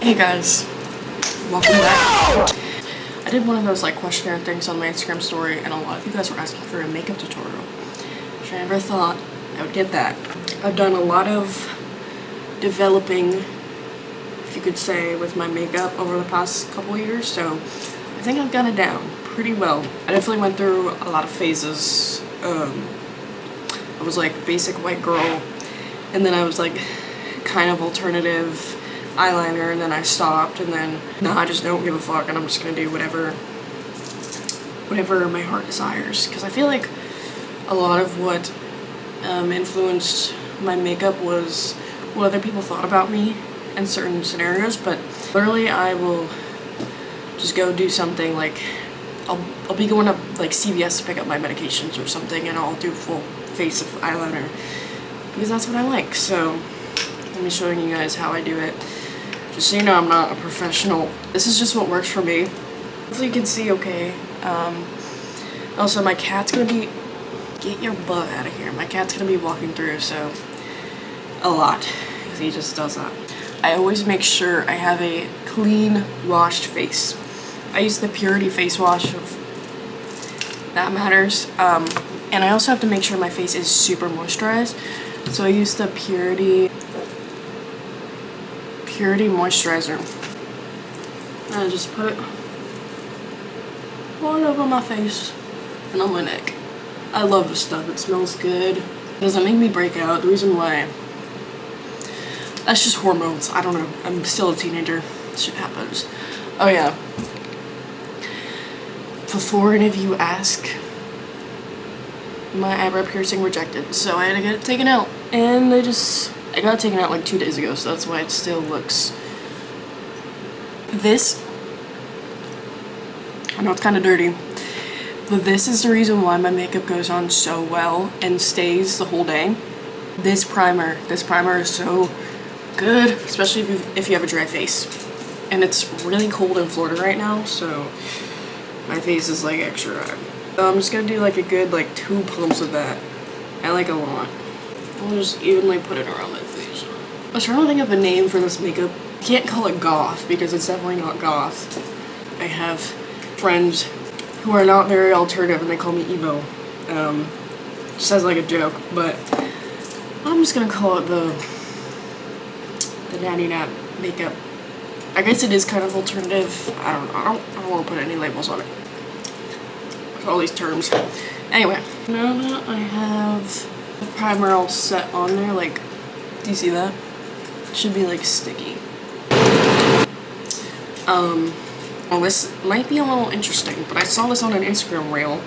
Hey guys, welcome back. I did one of those like questionnaire things on my Instagram story and a lot of you guys were asking for a makeup tutorial, which I never thought I would get that. I've done a lot of developing, if you could say, with my makeup over the past couple years, so I think I've got it down pretty well. I definitely went through a lot of phases. I was like basic white girl, and then I was like kind of alternative eyeliner, and then I stopped, and then now I just don't give a fuck and I'm just gonna do whatever my heart desires, because I feel like a lot of what influenced my makeup was what other people thought about me in certain scenarios. But literally I will just go do something like I'll be going to like CVS to pick up my medications or something, and I'll do full face of eyeliner because that's what I like. So let me show you guys how I do it. Just so you know, I'm not a professional. This is just what works for me. Hopefully you can see okay. Also, my cat's gonna be... Get your butt out of here. My cat's gonna be walking through, so... A lot. Because he just does that. I always make sure I have a clean, washed face. I use the Purity face wash of... That Matters. And I also have to make sure my face is super moisturized. So I use the Purity moisturizer. And I just put it all over my face and on my neck. I love this stuff. It smells good. It doesn't make me break out. The reason why, that's just hormones. I don't know. I'm still a teenager. Shit happens. Oh yeah. Before any of you ask, my eyebrow piercing rejected, so I had to get it taken out. And I got it taken out like 2 days ago, so that's why it still looks... This... I know it's kind of dirty, but this is the reason why my makeup goes on so well and stays the whole day. This primer is so good, especially if you have a dry face. And it's really cold in Florida right now, so my face is like extra red. So I'm just gonna do like a good like 2 pumps of that. I like a lot. I'll just evenly put it around my face. I was trying to think of a name for this makeup. I can't call it goth because it's definitely not goth. I have friends who are not very alternative and they call me emo. Just as like a joke, but I'm just gonna call it the Natty Nat makeup. I guess it is kind of alternative. I don't want to put any labels on it. All these terms. Anyway, now that I have the primer all set on there, like, do you see that? It should be like sticky. Well, this might be a little interesting, but I saw this on an Instagram reel.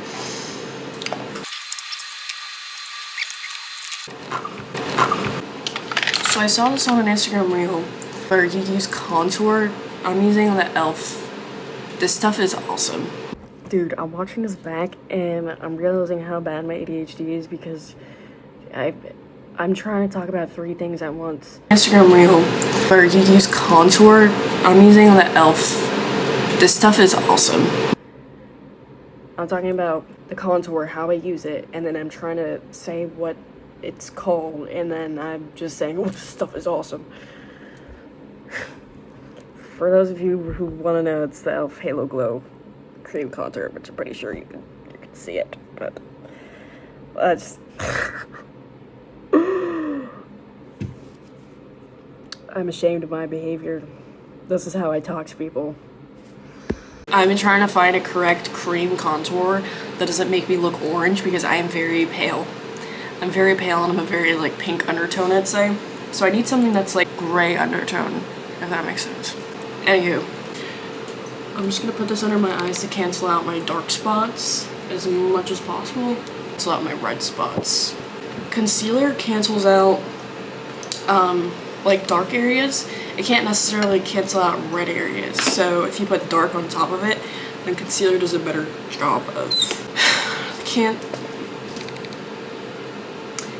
So I saw this on an Instagram reel where you use contour. I'm using the e.l.f. This stuff is awesome. Dude, I'm watching this back and I'm realizing how bad my ADHD is because I'm trying to talk about 3 things at once. Instagram reel where you use contour. I'm using the e.l.f. This stuff is awesome. I'm talking about the contour, how I use it, and then I'm trying to say what it's called, and then I'm just saying, oh, this stuff is awesome. For those of you who want to know, it's the e.l.f. Halo Glow cream contour, which I'm pretty sure you can see it, but I just I'm ashamed of my behavior. This is how I talk to people. I've been trying to find a correct cream contour that doesn't make me look orange because I am very pale. I'm very pale and I'm a very like pink undertone, I'd say. So I need something that's like gray undertone, if that makes sense. Anywho, I'm just gonna put this under my eyes to cancel out my dark spots as much as possible. Cancel out my red spots. Concealer cancels out like dark areas. It can't necessarily cancel out red areas. So if you put dark on top of it, then concealer does a better job of it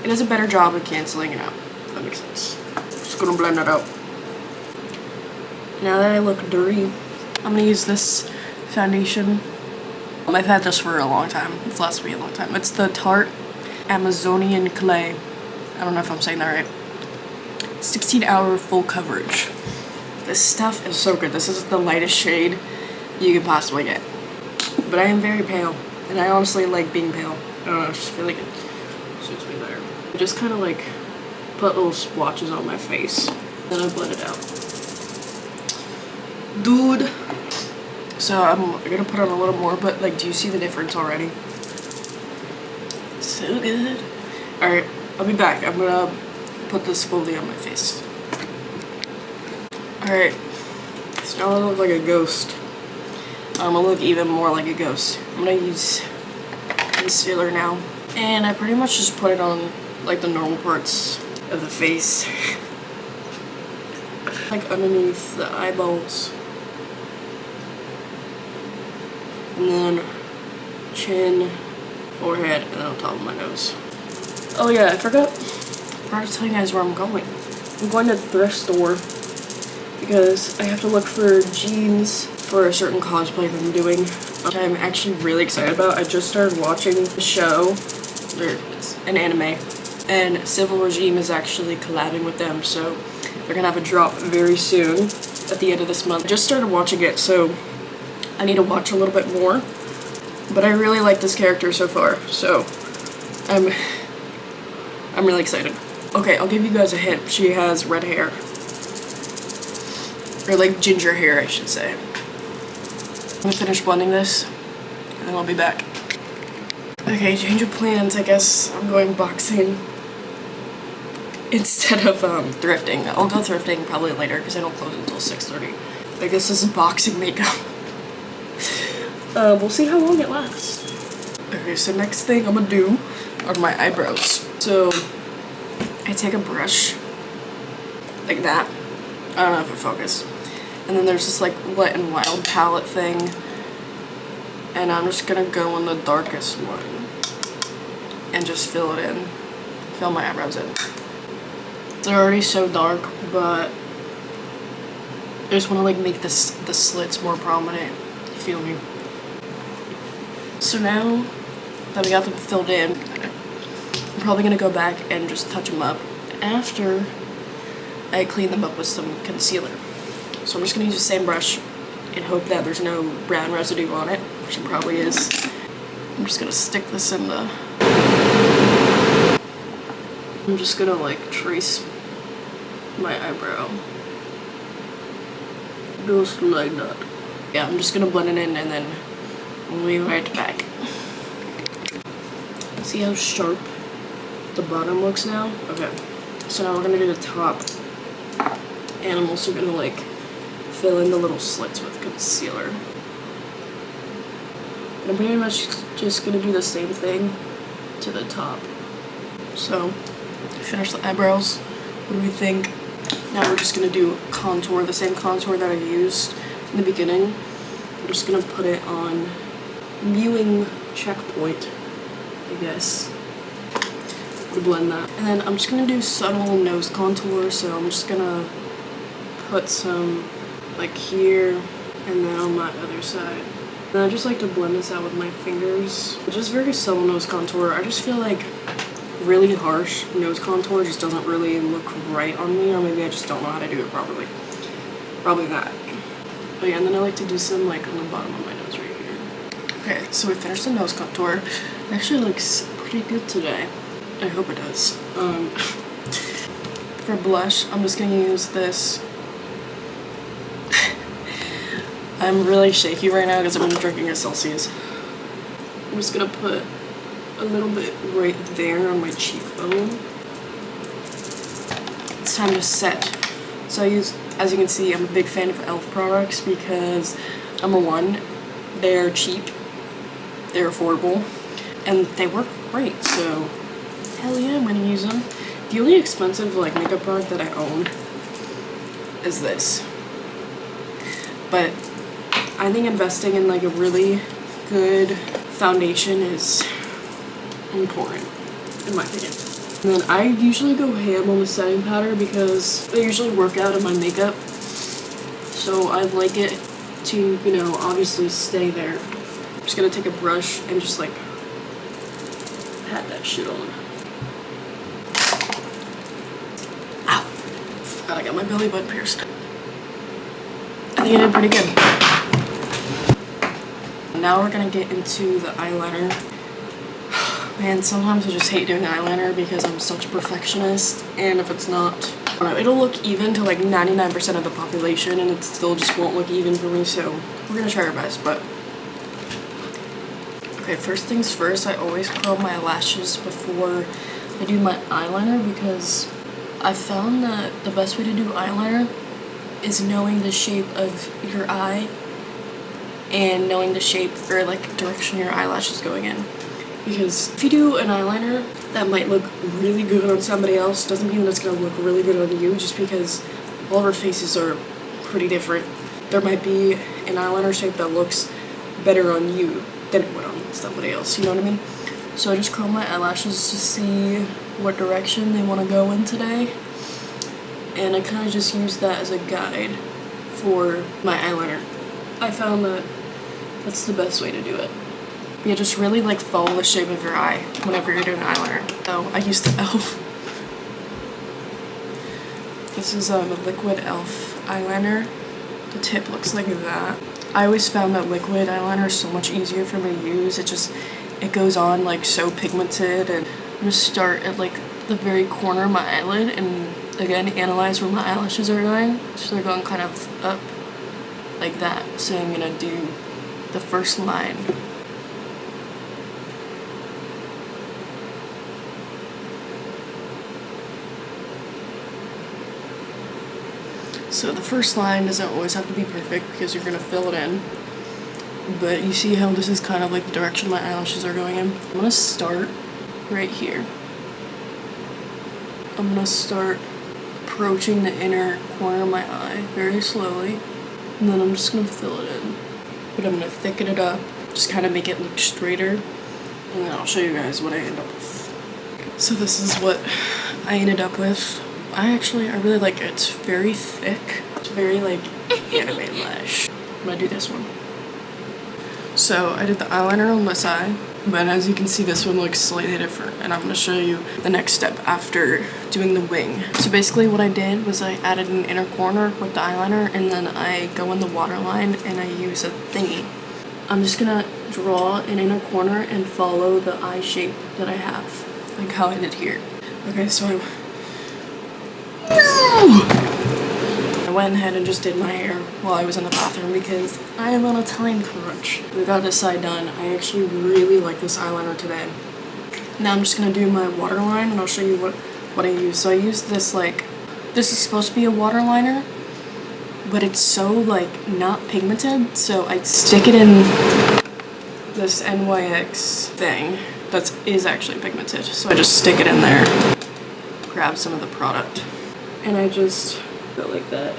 does a better job of canceling it out. If that makes sense. Just gonna blend that out. Now that I look dirty, I'm gonna use this foundation. I've had this for a long time. It's lasted me a long time. It's the Tarte Amazonian Clay. I don't know if I'm saying that right. 16-hour full coverage. This stuff is so good. This is the lightest shade you could possibly get. But I am very pale, and I honestly like being pale. I don't know, I just feel like it suits me better. I just kind of like put little splotches on my face, then I blend it out. Dude. So I'm gonna put on a little more, but like, do you see the difference already? So good. Alright, I'll be back. I'm gonna put this fully on my face. Alright, so now I look like a ghost. I'm gonna look even more like a ghost. I'm gonna use concealer now. And I pretty much just put it on like the normal parts of the face. Like underneath the eyeballs. And then chin, forehead, and then on top of my nose. Oh yeah, I forgot to tell you guys where I'm going. I'm going to the thrift store because I have to look for jeans for a certain cosplay that I'm doing, which I'm actually really excited about. I just started watching the show, it's an anime, and Civil Regime is actually collabing with them, so they're gonna have a drop very soon at the end of this month. I just started watching it, so I need to watch a little bit more, but I really like this character so far, so I'm really excited. Okay, I'll give you guys a hint. She has red hair. Or like ginger hair, I should say. I'm gonna finish blending this, and then I'll be back. Okay, change of plans. I guess I'm going boxing instead of thrifting. I'll go thrifting probably later because I don't close until 6:30. I guess this is boxing makeup. We'll see how long it lasts. Okay, so next thing I'm gonna do are my eyebrows. So I take a brush like that. I don't know if it focused. And then there's this like Wet n Wild palette thing. And I'm just gonna go in the darkest one and just fill it in. Fill my eyebrows in. They're already so dark, but I just want to like make the slits more prominent. You feel me? So now that we got them filled in, I'm probably gonna go back and just touch them up after I clean them up with some concealer. So I'm just gonna use the same brush and hope that there's no brown residue on it, which it probably is. I'm just gonna stick this in the... I'm just gonna like trace my eyebrow. Just like that. Yeah, I'm just gonna blend it in and then we'll be right back. See how sharp the bottom looks now? Okay, so now we're gonna do the top. And I'm also gonna like fill in the little slits with concealer. And I'm pretty much just gonna do the same thing to the top. So, finish the eyebrows. What do we think? Now we're just gonna do contour, the same contour that I used in the beginning. I'm just gonna put it on viewing checkpoint, I guess. To blend that. And then I'm just gonna do subtle nose contour, so I'm just gonna put some like here and then on my other side. And I just like to blend this out with my fingers. Just very subtle nose contour. I just feel like really harsh nose contour just doesn't really look right on me, or maybe I just don't know how to do it properly. Probably that. But yeah, and then I like to do some like on the bottom of my nose right here. Okay, so we finished the nose contour. It actually looks pretty good today. I hope it does. For blush, I'm just gonna use this. I'm really shaky right now because I've been drinking a Celsius. I'm just gonna put a little bit right there on my cheekbone. It's time to set. So I use, as you can see, I'm a big fan of e.l.f. products because, number one, they're cheap, they're affordable, and they work great, so hell yeah, I'm gonna use them. The only expensive like makeup product that I own is this. But I think investing in like a really good foundation is important, in my opinion. And then I usually go ham on the setting powder because I usually work out in my makeup. So I like it to, you know, obviously stay there. I'm just gonna take a brush and just like pat that shit on. Ow! God, I got my belly button pierced. think I did pretty good. Now we're gonna get into the eyeliner. Man, sometimes I just hate doing eyeliner because I'm such a perfectionist, and if it's not, I don't know, it'll look even to like 99% of the population and it still just won't look even for me, so we're gonna try our best. But okay, first things first, I always curl my lashes before I do my eyeliner because I found that the best way to do eyeliner is knowing the shape of your eye and knowing the shape or like direction your eyelash is going in. Because if you do an eyeliner that might look really good on somebody else, doesn't mean that it's going to look really good on you, just because all of our faces are pretty different. There might be an eyeliner shape that looks better on you than it would on somebody else, you know what I mean? So I just curl my eyelashes to see what direction they want to go in today, and I kind of just use that as a guide for my eyeliner. I found that that's the best way to do it. Yeah, just really like follow the shape of your eye whenever you're doing eyeliner. So I used the e.l.f. This is a liquid e.l.f. eyeliner. The tip looks like that. I always found that liquid eyeliner is so much easier for me to use. It goes on like so pigmented, and I'm gonna start at like the very corner of my eyelid and again analyze where my eyelashes are going. So they're going kind of up like that. So I'm gonna do the first line. So the first line doesn't always have to be perfect because you're going to fill it in. But you see how this is kind of like the direction my eyelashes are going in? I'm going to start right here. I'm going to start approaching the inner corner of my eye very slowly. And then I'm just going to fill it in. But I'm going to thicken it up, just kind of make it look straighter. And then I'll show you guys what I end up with. So this is what I ended up with. I really like it. It's very thick. It's very like anime lash. I'm gonna do this one. So I did the eyeliner on this eye, but as you can see this one looks slightly different, and I'm gonna show you the next step after doing the wing. So basically what I did was I added an inner corner with the eyeliner, and then I go in the waterline and I use a thingy. I'm just gonna draw an inner corner and follow the eye shape that I have, like how I did here. Okay, so I went ahead and just did my hair while I was in the bathroom because I am on a time crunch. We got this side done. I actually really like this eyeliner today. Now I'm just going to do my waterline and I'll show you what I use. So I use this this is supposed to be a waterliner, but it's so like not pigmented, so I stick it in this NYX thing that is actually pigmented. So I just stick it in there, grab some of the product, and I just go like that.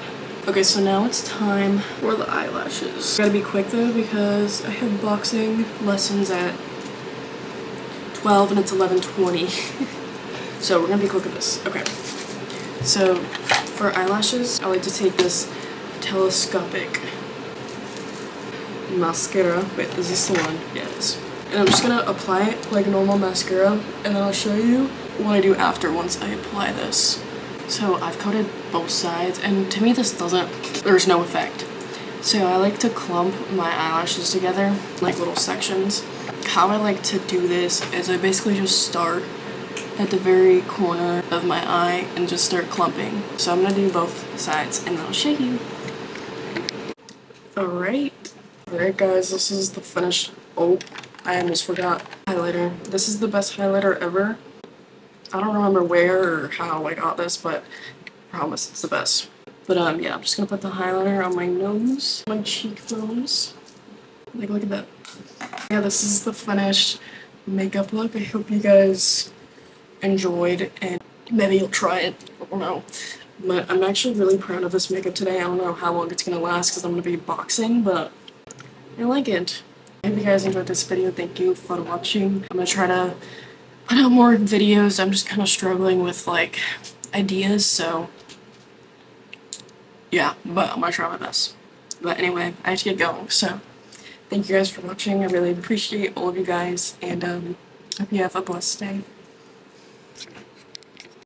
Okay, so now it's time for the eyelashes. Gotta be quick though because I have boxing lessons at 12 and it's 11:20. So we're gonna be quick with this. Okay. So for eyelashes, I like to take this telescopic mascara. Wait, is this the one? Yeah, it is. And I'm just gonna apply it like normal mascara, and then I'll show you what I do after once I apply this. So I've coated both sides, and to me there's no effect. So I like to clump my eyelashes together, like little sections. How I like to do this is I basically just start at the very corner of my eye and just start clumping. So I'm gonna do both sides and I'll show you. Alright guys, this is the finished, oh, I almost forgot, highlighter. This is the best highlighter ever. I don't remember where or how I got this, but I promise it's the best. But yeah, I'm just gonna put the highlighter on my nose, my cheekbones. Like, look at that. Yeah, this is the finished makeup look. I hope you guys enjoyed, and maybe you'll try it. I don't know. But I'm actually really proud of this makeup today. I don't know how long it's gonna last because I'm gonna be boxing, but I like it. I hope you guys enjoyed this video. Thank you for watching. I'm gonna try to put out more videos. I'm just kind of struggling with like ideas, so yeah, but I'm gonna try my best. But anyway, I have to get going, so thank you guys for watching. I really appreciate all of you guys, and hope you have a blessed day.